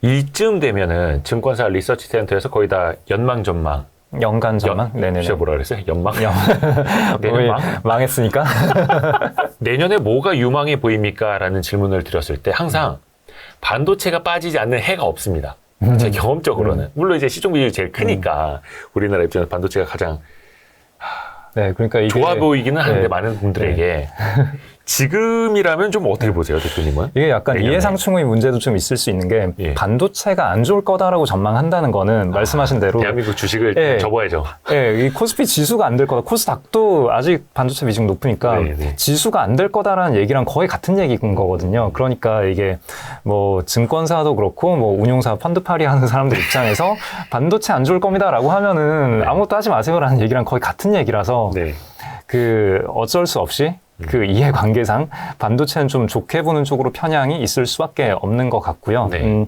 이쯤 되면은 증권사 리서치 센터에서 거의 다 연망 전망. 연간 전망? 네네네. 제가 뭐라 그랬어요? 연망? 내년 망했으니까? 내년에 뭐가 유망해 보입니까? 라는 질문을 드렸을 때 항상 반도체가 빠지지 않는 해가 없습니다. 제 경험적으로는. 물론 이제 시총 비율이 제일 크니까 우리나라 입장에서 반도체가 가장 네, 그러니까 이게 좋아 보이기는 하는데 네. 많은 분들에게 지금이라면 좀 어떻게 보세요, 대표님은? 이게 약간 내년에. 이해상충의 문제도 좀 있을 수 있는 게 예. 반도체가 안 좋을 거다라고 전망한다는 거는 말씀하신 대로 대한민국 주식을 예. 접어야죠. 이 코스피 지수가 안 될 거다. 코스닥도 아직 반도체 비중 높으니까 네. 지수가 안 될 거다라는 얘기랑 거의 같은 얘기인 거거든요. 그러니까 이게 뭐 증권사도 그렇고 뭐 운용사 펀드팔이 하는 사람들 입장에서 반도체 안 좋을 겁니다라고 하면은 아무것도 하지 마세요라는 얘기랑 거의 같은 얘기라서 네. 그 어쩔 수 없이 그 이해관계상 반도체는 좀 좋게 보는 쪽으로 편향이 있을 수밖에 없는 것 같고요. 네.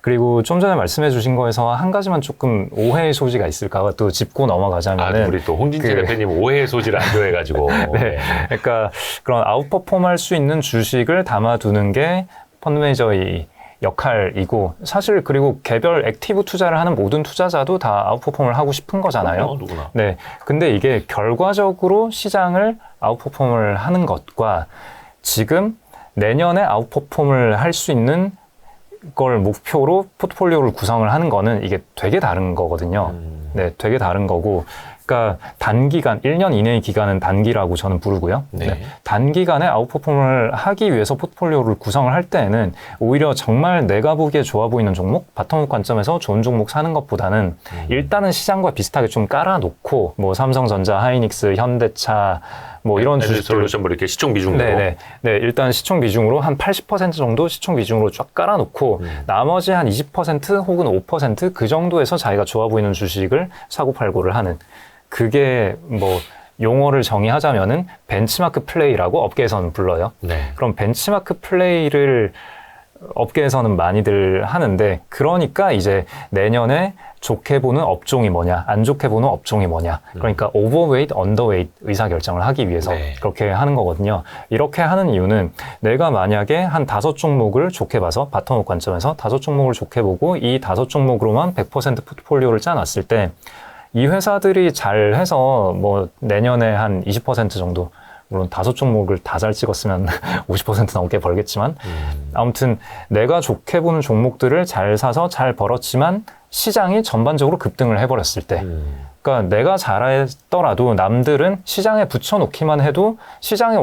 그리고 좀 전에 말씀해 주신 거에서 한 가지만 조금 오해의 소지가 있을까 또 짚고 넘어가자면은 우리 또 홍진재 대표님 오해의 소지를 안 좋아해가지고. 네. 그러니까 그런 아웃퍼폼 할 수 있는 주식을 담아두는 게 펀드 매니저의 역할이고 사실 그리고 개별 액티브 투자를 하는 모든 투자자도 다 아웃퍼폼을 하고 싶은 거잖아요. 누구나. 네. 근데 이게 결과적으로 시장을 아웃퍼폼을 하는 것과 지금 내년에 아웃퍼폼을 할 수 있는 걸 목표로 포트폴리오를 구성을 하는 거는 이게 되게 다른 거거든요. 네, 되게 다른 거고. 그러니까 단기간, 1년 이내의 기간은 단기라고 저는 부르고요. 네. 단기간에 아웃퍼폼을 하기 위해서 포트폴리오를 구성을 할 때에는 오히려 정말 내가 보기에 좋아 보이는 종목, 바텀업 관점에서 좋은 종목 사는 것보다는 일단은 시장과 비슷하게 좀 깔아놓고 뭐 삼성전자, 하이닉스, 현대차 뭐 이런 주식들 솔루션 뭐 이렇게 시총 비중으로. 네, 일단 시총 비중으로 한 80% 정도 시총 비중으로 쫙 깔아놓고 나머지 한 20% 혹은 5% 그 정도에서 자기가 좋아 보이는 주식을 사고 팔고를 하는 그게 뭐 용어를 정의하자면은 벤치마크 플레이라고 업계에서는 불러요. 네. 그럼 벤치마크 플레이를 업계에서는 많이들 하는데 그러니까 이제 내년에 좋게 보는 업종이 뭐냐, 안 좋게 보는 업종이 뭐냐. 그러니까 오버웨이트, 언더웨이트 의사결정을 하기 위해서 네. 그렇게 하는 거거든요. 이렇게 하는 이유는 내가 만약에 한 5종목을 좋게 봐서 바텀업 관점에서 5종목을 좋게 보고 이 5종목으로만 100% 포트폴리오를 짜놨을 때 이 회사들이 잘해서 뭐 내년에 한 20% 정도 물론 5종목을 다 잘 찍었으면 50% 넘게 벌겠지만 아무튼 내가 좋게 보는 종목들을 잘 사서 잘 벌었지만 시장이 전반적으로 급등을 해버렸을 때 그러니까 내가 잘했더라도 남들은 시장에 붙여놓기만 해도 시장에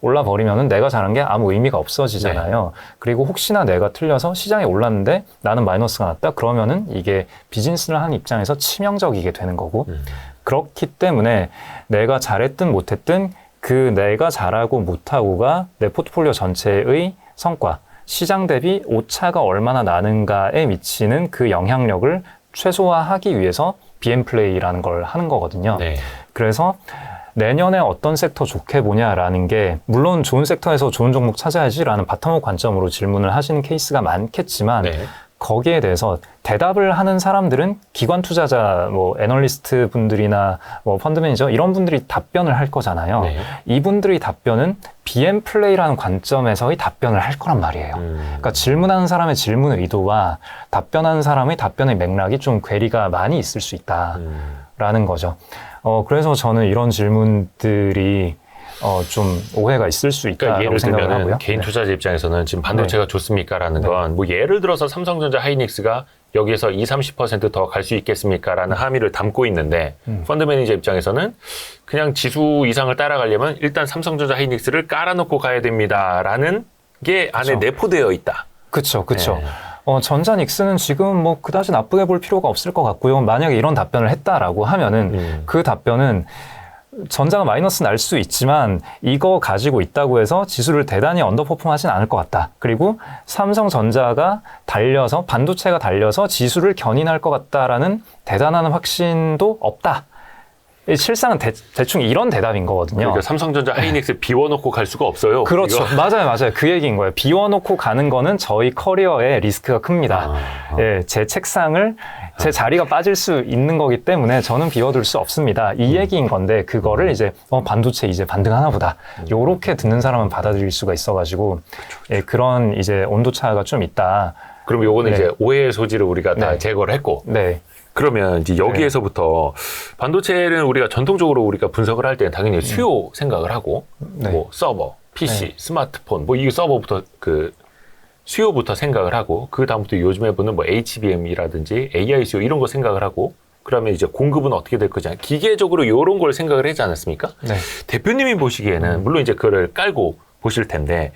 올라버리면은 내가 잘한 게 아무 의미가 없어지잖아요. 네. 그리고 혹시나 내가 틀려서 시장에 올랐는데 나는 마이너스가 났다? 그러면은 이게 비즈니스를 하는 입장에서 치명적이게 되는 거고 그렇기 때문에 내가 잘했든 못했든 그 내가 잘하고 못하고가 내 포트폴리오 전체의 성과, 시장 대비 오차가 얼마나 나는가에 미치는 그 영향력을 최소화하기 위해서 BM 플레이라는 걸 하는 거거든요. 네. 그래서 내년에 어떤 섹터 좋게 보냐라는 게 물론 좋은 섹터에서 좋은 종목 찾아야지라는 바텀업 관점으로 질문을 하시는 케이스가 많겠지만 네. 거기에 대해서 대답을 하는 사람들은 기관 투자자, 뭐 애널리스트 분들이나 뭐 펀드 매니저 이런 분들이 답변을 할 거잖아요. 네. 이분들의 답변은 BM 플레이라는 관점에서의 답변을 할 거란 말이에요. 그러니까 질문하는 사람의 질문 의도와 답변하는 사람의 답변의 맥락이 좀 괴리가 많이 있을 수 있다라는 거죠. 그래서 저는 이런 질문들이 좀 오해가 있을 수 있다라고 그러니까 예를 생각을 들면 하고요. 개인 투자자 입장에서는 지금 반도체가 좋습니까라는 건 뭐 예를 들어서 삼성전자, 하이닉스가 여기에서 20-30% 더 갈 수 있겠습니까라는 함의를 담고 있는데 펀드 매니저 입장에서는 그냥 지수 이상을 따라가려면 일단 삼성전자, 하이닉스를 깔아놓고 가야 됩니다라는 게 안에 내포되어 있다. 그렇죠. 네. 전자닉스는 지금 뭐 그다지 나쁘게 볼 필요가 없을 것 같고요. 만약에 이런 답변을 했다라고 하면은 그 답변은 전자가 마이너스 날 수 있지만 이거 가지고 있다고 해서 지수를 대단히 언더퍼폼 하진 않을 것 같다. 그리고 삼성전자가 달려서 반도체가 달려서 지수를 견인할 것 같다라는 대단한 확신도 없다. 실상은 대충 이런 대답인 거거든요. 그러니까 삼성전자, 하이닉스 비워놓고 갈 수가 없어요. 그렇죠. 이거. 맞아요. 그 얘기인 거예요. 비워놓고 가는 거는 저희 커리어에 리스크가 큽니다. 예, 제 책상을 제 자리가 빠질 수 있는 거기 때문에 저는 비워둘 수 없습니다. 이 얘기인 건데 그거를 이제 반도체 이제 반등하나 보다. 요렇게 듣는 사람은 받아들일 수가 있어가지고 예, 그런 이제 온도차가 좀 있다. 그럼 요거는 네. 이제 오해의 소지를 우리가 다 네. 제거를 했고. 네. 그러면 이제 여기에서부터 반도체는 우리가 전통적으로 우리가 분석을 할 때는 당연히 수요 생각을 하고 네. 뭐 서버, PC, 스마트폰 뭐 이 서버부터 그 수요부터 생각을 하고 그 다음부터 요즘에 보는 뭐 HBM이라든지 AI 수요 이런 거 생각을 하고 그러면 이제 공급은 어떻게 될 거냐 기계적으로 이런 걸 생각을 하지 않았습니까? 네. 대표님이 보시기에는 물론 이제 그걸 깔고 보실 텐데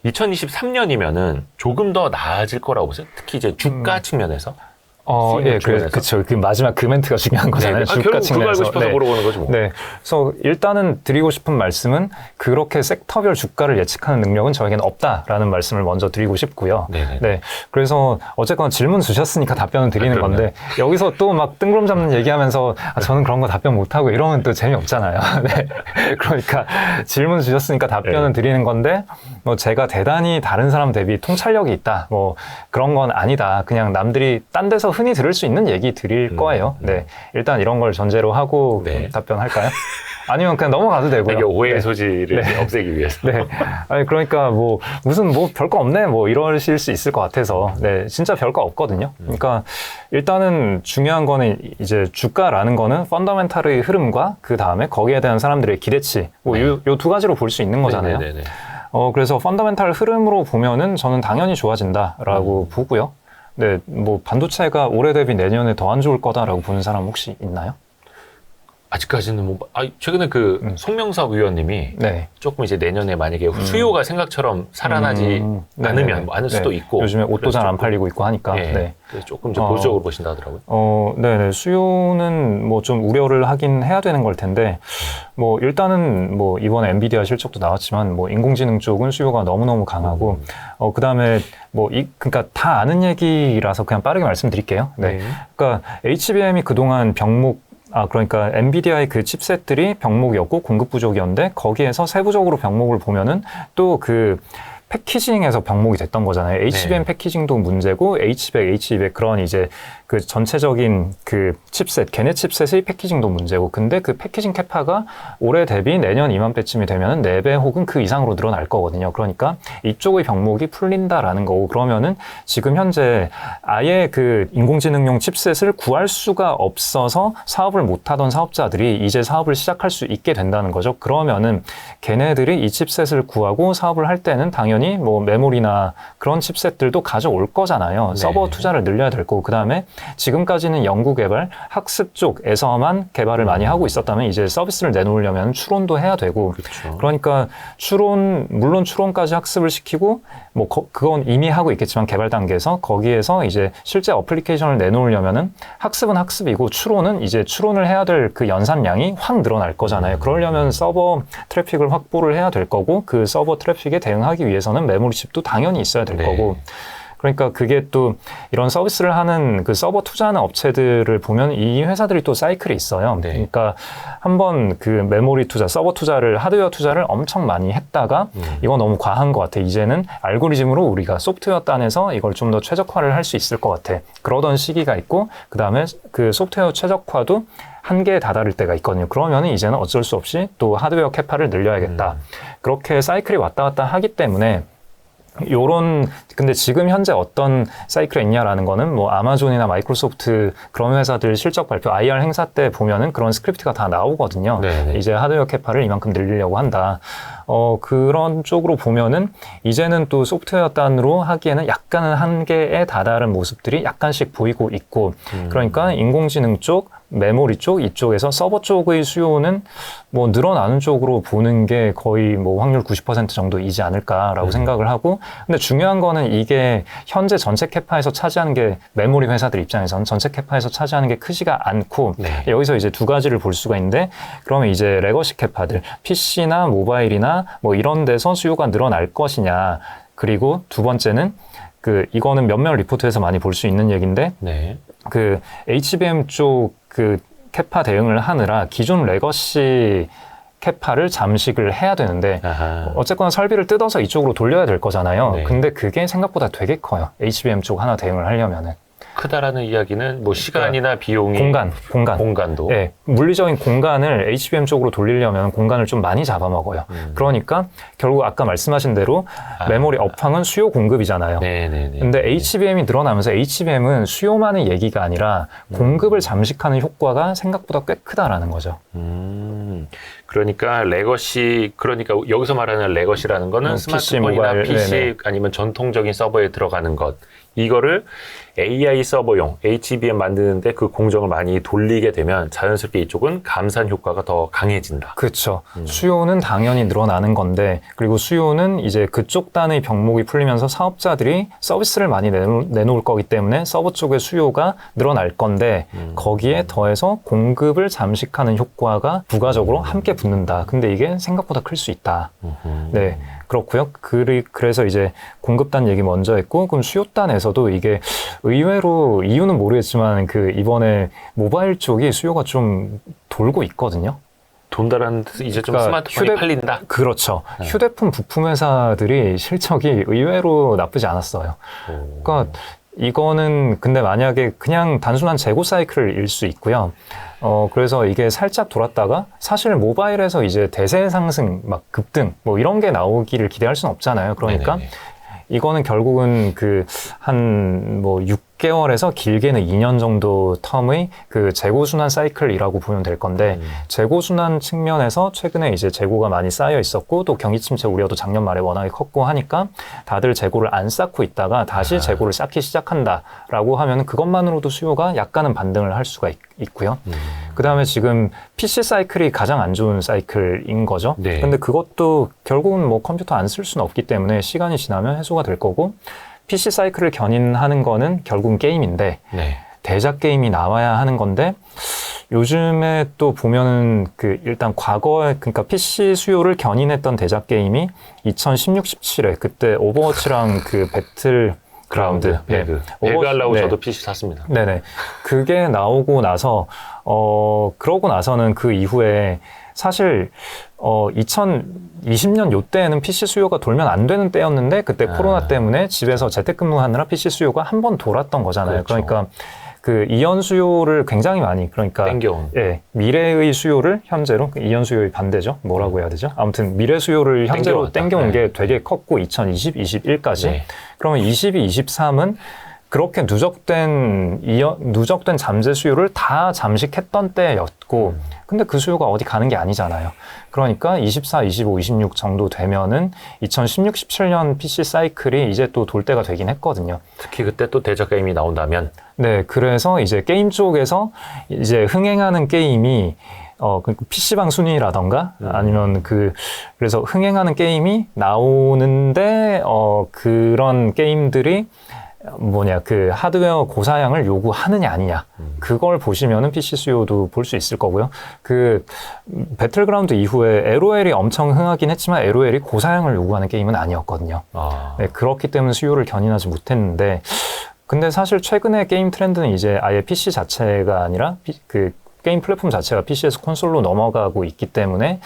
2023년이면은 조금 더 나아질 거라고 보세요. 특히 이제 주가 측면에서. 예, 그렇죠. 그 마지막 그 멘트가 중요한 거잖아요. 네. 주가 결국 그거 측면에서. 알고 싶어서 네. 물어보는 거죠. 뭐. 네. 그래서 일단은 드리고 싶은 말씀은 그렇게 섹터별 주가를 예측하는 능력은 저에게는 없다라는 말씀을 먼저 드리고 싶고요. 네네. 네. 그래서 어쨌거나 질문 주셨으니까 답변을 드리는 그럼요. 건데 여기서 또 막 뜬구름 잡는 얘기하면서 저는 그런 거 답변 못하고 이러면 또 재미없잖아요. 네. 그러니까 질문 주셨으니까 답변은 드리는 건데 뭐 제가 대단히 다른 사람 대비 통찰력이 있다. 뭐 그런 건 아니다. 그냥 남들이 딴 데서 흔히 들을 수 있는 얘기 드릴 거예요. 네. 일단 이런 걸 전제로 하고 네. 답변할까요? 아니면 그냥 넘어가도 되고요. 이게 오해의 네. 소지를 네. 없애기 위해서. 네. 아니, 그러니까 뭐, 무슨 뭐 별거 없네. 뭐 이러실 수 있을 것 같아서. 네. 진짜 별거 없거든요. 그러니까 일단은 중요한 거는 이제 주가라는 거는 펀더멘탈의 흐름과 그 다음에 거기에 대한 사람들의 기대치. 뭐 요 두 가지로 볼 수 있는 거잖아요. 네네네. 그래서 펀더멘탈 흐름으로 보면은 저는 당연히 좋아진다라고 보고요. 네. 뭐 반도체가 올해 대비 내년에 더 안 좋을 거다라고 보는 사람 혹시 있나요? 아직까지는 뭐, 최근에 그 송명석 의원님이 네. 조금 이제 내년에 만약에 수요가 생각처럼 살아나지 않으면 뭐 않을 수도 있고. 요즘에 옷도 잘 안 조금, 팔리고 있고 하니까. 예, 네. 그래서 조금 좀 보수적으로 보신다 하더라고요. 네네. 수요는 뭐 좀 우려를 하긴 해야 되는 걸 텐데, 뭐 일단은 뭐 이번에 엔비디아 실적도 나왔지만, 뭐 인공지능 쪽은 수요가 너무너무 강하고, 그 다음에 뭐 그러니까 다 아는 얘기라서 그냥 빠르게 말씀드릴게요. 네. 그러니까 HBM이 그동안 그러니까 엔비디아의 그 칩셋들이 병목이었고 공급 부족이었는데 거기에서 세부적으로 병목을 보면은 또 그 패키징에서 병목이 됐던 거잖아요. HBM 패키징도 문제고 H100, H200 그런 이제 그 전체적인 그 칩셋, 걔네 칩셋의 패키징도 문제고 근데 그 패키징 캐파가 올해 대비 내년 이맘때쯤이 되면은 4배 혹은 그 이상으로 늘어날 거거든요. 그러니까 이쪽의 병목이 풀린다라는 거고 그러면은 지금 현재 아예 그 인공지능용 칩셋을 구할 수가 없어서 사업을 못하던 사업자들이 이제 사업을 시작할 수 있게 된다는 거죠. 그러면은 걔네들이 이 칩셋을 구하고 사업을 할 때는 당연히 뭐 메모리나 그런 칩셋들도 가져올 거잖아요. 네. 서버 투자를 늘려야 될 거고 그다음에 지금까지는 연구개발, 학습 쪽에서만 개발을 많이 하고 있었다면 이제 서비스를 내놓으려면 추론도 해야 되고 그렇죠. 그러니까 물론 추론까지 학습을 시키고 뭐 그건 이미 하고 있겠지만 개발 단계에서 거기에서 이제 실제 어플리케이션을 내놓으려면은 학습은 학습이고 추론은 이제 추론을 해야 될 그 연산량이 확 늘어날 거잖아요. 그러려면 서버 트래픽을 확보를 해야 될 거고 그 서버 트래픽에 대응하기 위해서는 메모리 칩도 당연히 있어야 될 거고 그러니까 그게 또 이런 서비스를 하는 그 서버 투자하는 업체들을 보면 이 회사들이 또 사이클이 있어요. 네. 그러니까 한번 그 메모리 투자, 서버 투자를, 하드웨어 투자를 엄청 많이 했다가 이거 너무 과한 것 같아. 이제는 알고리즘으로 우리가 소프트웨어 단에서 이걸 좀 더 최적화를 할 수 있을 것 같아. 그러던 시기가 있고 그 다음에 그 소프트웨어 최적화도 한계에 다다를 때가 있거든요. 그러면 이제는 어쩔 수 없이 또 하드웨어 캐파를 늘려야겠다. 그렇게 사이클이 왔다 갔다 하기 때문에 근데 지금 현재 어떤 사이클에 있냐라는 거는 뭐 아마존이나 마이크로소프트 그런 회사들 실적 발표 IR 행사 때 보면은 그런 스크립트가 다 나오거든요. 네네. 이제 하드웨어 캐파를 이만큼 늘리려고 한다. 그런 쪽으로 보면은 이제는 또 소프트웨어 단으로 하기에는 약간은 한계에 다다른 모습들이 약간씩 보이고 있고 그러니까 인공지능 쪽 메모리 쪽 이쪽에서 서버 쪽의 수요는 뭐 늘어나는 쪽으로 보는 게 거의 뭐 확률 90% 정도이지 않을까라고 생각을 하고 근데 중요한 거는 이게 현재 전체 캐파에서 차지하는 게 메모리 회사들 입장에서는 전체 캐파에서 차지하는 게 크지가 않고 여기서 이제 두 가지를 볼 수가 있는데 그러면 이제 레거시 캐파들 PC나 모바일이나 뭐 이런 데서 수요가 늘어날 것이냐 그리고 두 번째는 이거는 몇몇 리포트에서 많이 볼 수 있는 얘기인데 그 HBM 쪽 그 캐파 대응을 하느라 기존 레거시 캐파를 잠식을 해야 되는데 어쨌거나 설비를 뜯어서 이쪽으로 돌려야 될 거잖아요. 근데 그게 생각보다 되게 커요. HBM 쪽 하나 대응을 하려면은. 크다라는 이야기는 뭐 시간이나 비용이 공간도 네, 물리적인 공간을 HBM 쪽으로 돌리려면 공간을 좀 많이 잡아먹어요. 그러니까 결국 아까 말씀하신 대로 메모리 업황은 수요 공급이잖아요. 네네네. 근데 HBM이 늘어나면서 HBM은 수요만의 얘기가 아니라 공급을 잠식하는 효과가 생각보다 꽤 크다라는 거죠. 그러니까 그러니까 여기서 말하는 레거시라는 거는 스마트폰이나 모바일, PC 네네. 아니면 전통적인 서버에 들어가는 것. 이거를 AI 서버용 HBM 만드는데 그 공정을 많이 돌리게 되면 자연스럽게 이쪽은 감산 효과가 더 강해진다. 그렇죠. 수요는 당연히 늘어나는 건데, 그리고 수요는 이제 그쪽 단의 병목이 풀리면서 사업자들이 서비스를 많이 내놓을 거기 때문에 서버 쪽의 수요가 늘어날 건데, 거기에 더해서 공급을 잠식하는 효과가 부가적으로 함께 붙는다. 근데 이게 생각보다 클 수 있다. 네. 그렇고요. 그래서 이제 공급단 얘기 먼저 했고, 그럼 수요단에서도 이게 의외로 이유는 모르겠지만 이번에 모바일 쪽이 수요가 좀 돌고 있거든요. 돈다라는 뜻은 이제 좀 그러니까 스마트폰이 팔린다. 그렇죠. 휴대폰 부품 회사들이 실적이 의외로 나쁘지 않았어요. 그러니까 이거는 근데 만약에 그냥 단순한 재고 사이클일 수 있고요. 그래서 이게 살짝 돌았다가 사실 모바일에서 이제 대세 상승, 막 급등 뭐 이런 게 나오기를 기대할 수는 없잖아요. 그러니까 네네네. 이거는 결국은 한 6개월에서 길게는 2년 정도 텀의 재고순환 사이클이라고 보면 될 건데, 재고순환 측면에서 최근에 이제 재고가 많이 쌓여 있었고, 또 경기 침체 우려도 작년 말에 워낙에 컸고 하니까 다들 재고를 안 쌓고 있다가 다시 재고를 쌓기 시작한다라고 하면 그것만으로도 수요가 약간은 반등을 할 수가 있고요. 그 다음에 지금 PC 사이클이 가장 안 좋은 사이클인 거죠. 네. 근데 그것도 결국은 뭐 컴퓨터 안 쓸 수는 없기 때문에 시간이 지나면 해소가 될 거고, PC 사이클을 견인하는 거는 결국은 게임인데, 네. 대작 게임이 나와야 하는 건데, 요즘에 또 보면은 일단 과거에, 그러니까 PC 수요를 견인했던 대작 게임이 2016, 17에 그때 오버워치랑 배틀 그라운드. 배그 하려고 저도 PC 샀습니다. 네네. 그게 나오고 나서, 그러고 나서는 그 이후에 사실, 2020년 요때에는 PC 수요가 돌면 안 되는 때였는데, 그때 코로나 때문에 집에서 재택근무하느라 PC 수요가 한 번 돌았던 거잖아요. 그렇죠. 그러니까 이연 수요를 굉장히 많이, 그러니까 땡겨온. 예, 미래의 수요를 현재로, 이연 수요의 반대죠. 뭐라고 해야 되죠? 아무튼 미래 수요를 현재로 땡겨온 게 되게 컸고, 2020, 21까지. 네. 그러면 22, 23은 그렇게 누적된 잠재 수요를 다 잠식했던 때였고, 근데 그 수요가 어디 가는 게 아니잖아요. 그러니까 24, 25, 26 정도 되면은 2016, 17년 PC 사이클이 이제 또 돌 때가 되긴 했거든요. 특히 그때 또 대작 게임이 나온다면. 네, 그래서 이제 게임 쪽에서 이제 흥행하는 게임이 PC방 순위라던가 아니면 그래서 흥행하는 게임이 나오는데 그런 게임들이 하드웨어 고사양을 요구하느냐 아니냐. 그걸 보시면은 PC 수요도 볼 수 있을 거고요. 배틀그라운드 이후에 LOL이 엄청 흥하긴 했지만 LOL이 고사양을 요구하는 게임은 아니었거든요. 네, 그렇기 때문에 수요를 견인하지 못했는데, 근데 사실 최근에 게임 트렌드는 이제 아예 PC 자체가 아니라 게임 플랫폼 자체가 PC에서 콘솔로 넘어가고 있기 때문에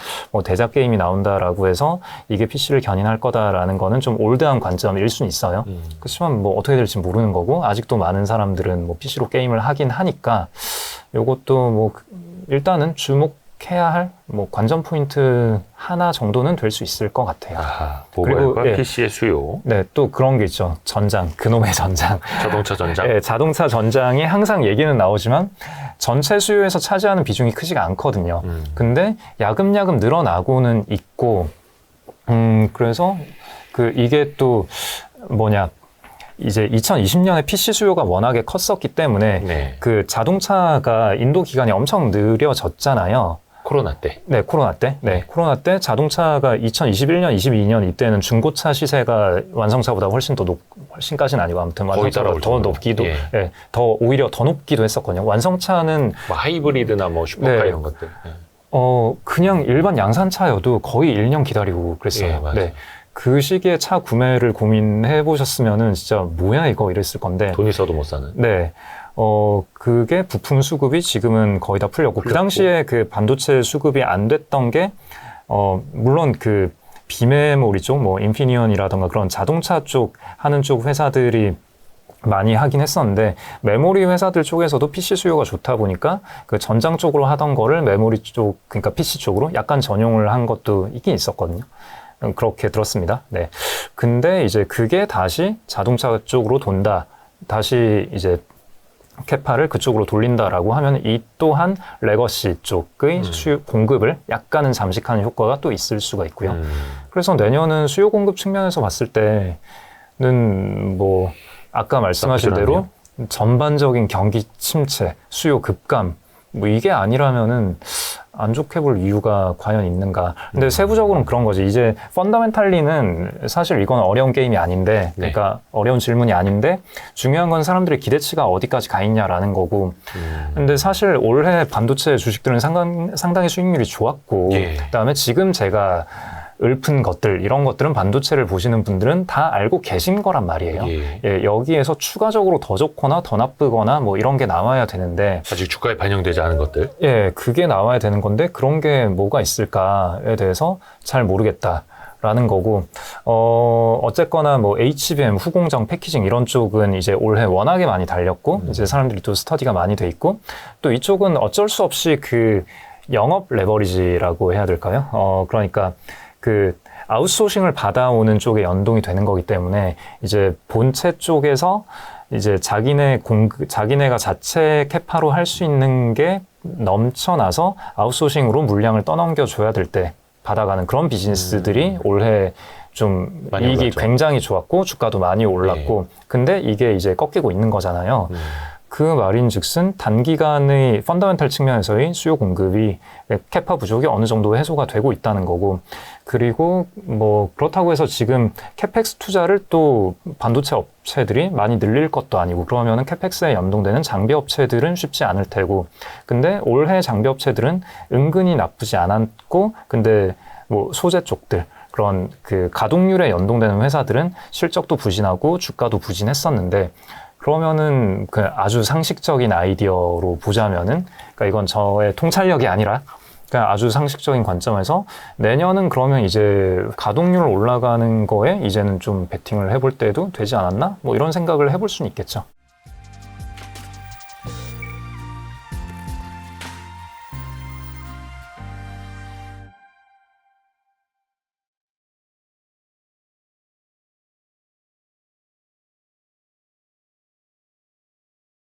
대작 게임이 나온다라고 해서 이게 PC를 견인할 거다라는 거는 좀 올드한 관점일 수는 있어요. 그렇지만 어떻게 될지 모르는 거고, 아직도 많은 사람들은 PC로 게임을 하긴 하니까 요것도 일단은 주목해야 할 관전 포인트 하나 정도는 될 수 있을 것 같아요. 모바일과 PC의 수요. 네, 또 그런 게 있죠. 전장, 그놈의 전장. 자동차 전장. 네, 자동차 전장이 항상 얘기는 나오지만 전체 수요에서 차지하는 비중이 크지가 않거든요. 근데 야금야금 늘어나고는 있고, 그래서 이게 또 이제 2020년에 PC 수요가 워낙에 컸었기 때문에 네. 자동차가 인도 기간이 엄청 느려졌잖아요. 코로나 때. 네, 코로나 때. 네, 코로나 때 자동차가 2021년, 22년 이때는 중고차 시세가 완성차보다 훨씬까지는 아니고 아무튼 완성차보다 더 높기도, 예, 오히려 더 높기도 했었거든요. 완성차는 하이브리드나 슈퍼카 네. 이런 것들. 네. 그냥 일반 양산차여도 거의 1년 기다리고 그랬어요. 예, 맞아요. 네. 그 시기에 차 구매를 고민해 보셨으면은 진짜 뭐야 이거 이랬을 건데. 돈 있어도 못 사는. 네. 그게 부품 수급이 지금은 거의 다 풀렸고, 그 당시에 반도체 수급이 안 됐던 게, 물론 비메모리 쪽, 인피니언이라던가 그런 자동차 쪽 하는 쪽 회사들이 많이 하긴 했었는데 메모리 회사들 쪽에서도 PC 수요가 좋다 보니까 그 전장 쪽으로 하던 거를 메모리 쪽, 그러니까 PC 쪽으로 약간 전용을 한 것도 있긴 있었거든요. 그렇게 들었습니다. 네. 근데 이제 그게 다시 자동차 쪽으로 돈다. 다시 이제 캐파를 그쪽으로 돌린다라고 하면 이 또한 레거시 쪽의 수요 공급을 약간은 잠식하는 효과가 또 있을 수가 있고요. 그래서 내년은 수요 공급 측면에서 봤을 때는 뭐 아까 말씀하신 대로 전반적인 경기 침체, 수요 급감 뭐 이게 아니라면은 안 좋게 볼 이유가 과연 있는가. 근데 세부적으로는 그런 거지. 이제 펀더멘탈리는 사실 이건 어려운 게임이 아닌데, 그러니까 어려운 질문이 아닌데 중요한 건 사람들의 기대치가 어디까지 가 있냐라는 거고. 근데 사실 올해 반도체 주식들은 상당히 수익률이 좋았고, 그다음에 지금 제가 읊은 것들, 이런 것들은 반도체를 보시는 분들은 다 알고 계신 거란 말이에요. 예, 여기에서 추가적으로 더 좋거나 더 나쁘거나 뭐 이런 게 나와야 되는데 아직 주가에 반영되지 않은 것들. 예, 그게 나와야 되는 건데 그런 게 뭐가 있을까에 대해서 잘 모르겠다라는 거고, 어쨌거나 뭐 HBM, 후공정, 패키징 이런 쪽은 이제 올해 워낙에 많이 달렸고 이제 사람들이 또 스터디가 많이 돼 있고 또 이쪽은 어쩔 수 없이 그 영업 레버리지라고 해야 될까요? 그러니까 그 아웃소싱을 받아오는 쪽에 연동이 되는 거기 때문에 이제 본체 쪽에서 이제 자기네가 자체 캐파로 할 수 있는 게 넘쳐나서 아웃소싱으로 물량을 떠넘겨줘야 될 때 받아가는 그런 비즈니스들이 올해 좀 이익이 올랐죠. 굉장히 좋았고 주가도 많이 올랐고 근데 이게 이제 꺾이고 있는 거잖아요. 그 말인즉슨 단기간의 펀더멘탈 측면에서의 수요 공급이 캐파 부족이 어느 정도 해소가 되고 있다는 거고, 그리고 뭐 그렇다고 해서 지금 캐펙스 투자를 또 반도체 업체들이 많이 늘릴 것도 아니고 그러면은 캐펙스에 연동되는 장비 업체들은 쉽지 않을 테고, 근데 올해 장비 업체들은 은근히 나쁘지 않았고, 근데 뭐 소재 쪽들 그런 그 가동률에 연동되는 회사들은 실적도 부진하고 주가도 부진했었는데, 그러면은 그 아주 상식적인 아이디어로 보자면은, 그러니까 이건 저의 통찰력이 아니라 그냥 아주 상식적인 관점에서 내년은 그러면 이제 가동률 올라가는 거에 이제는 좀 베팅을 해볼 때도 되지 않았나? 뭐 이런 생각을 해볼 수는 있겠죠.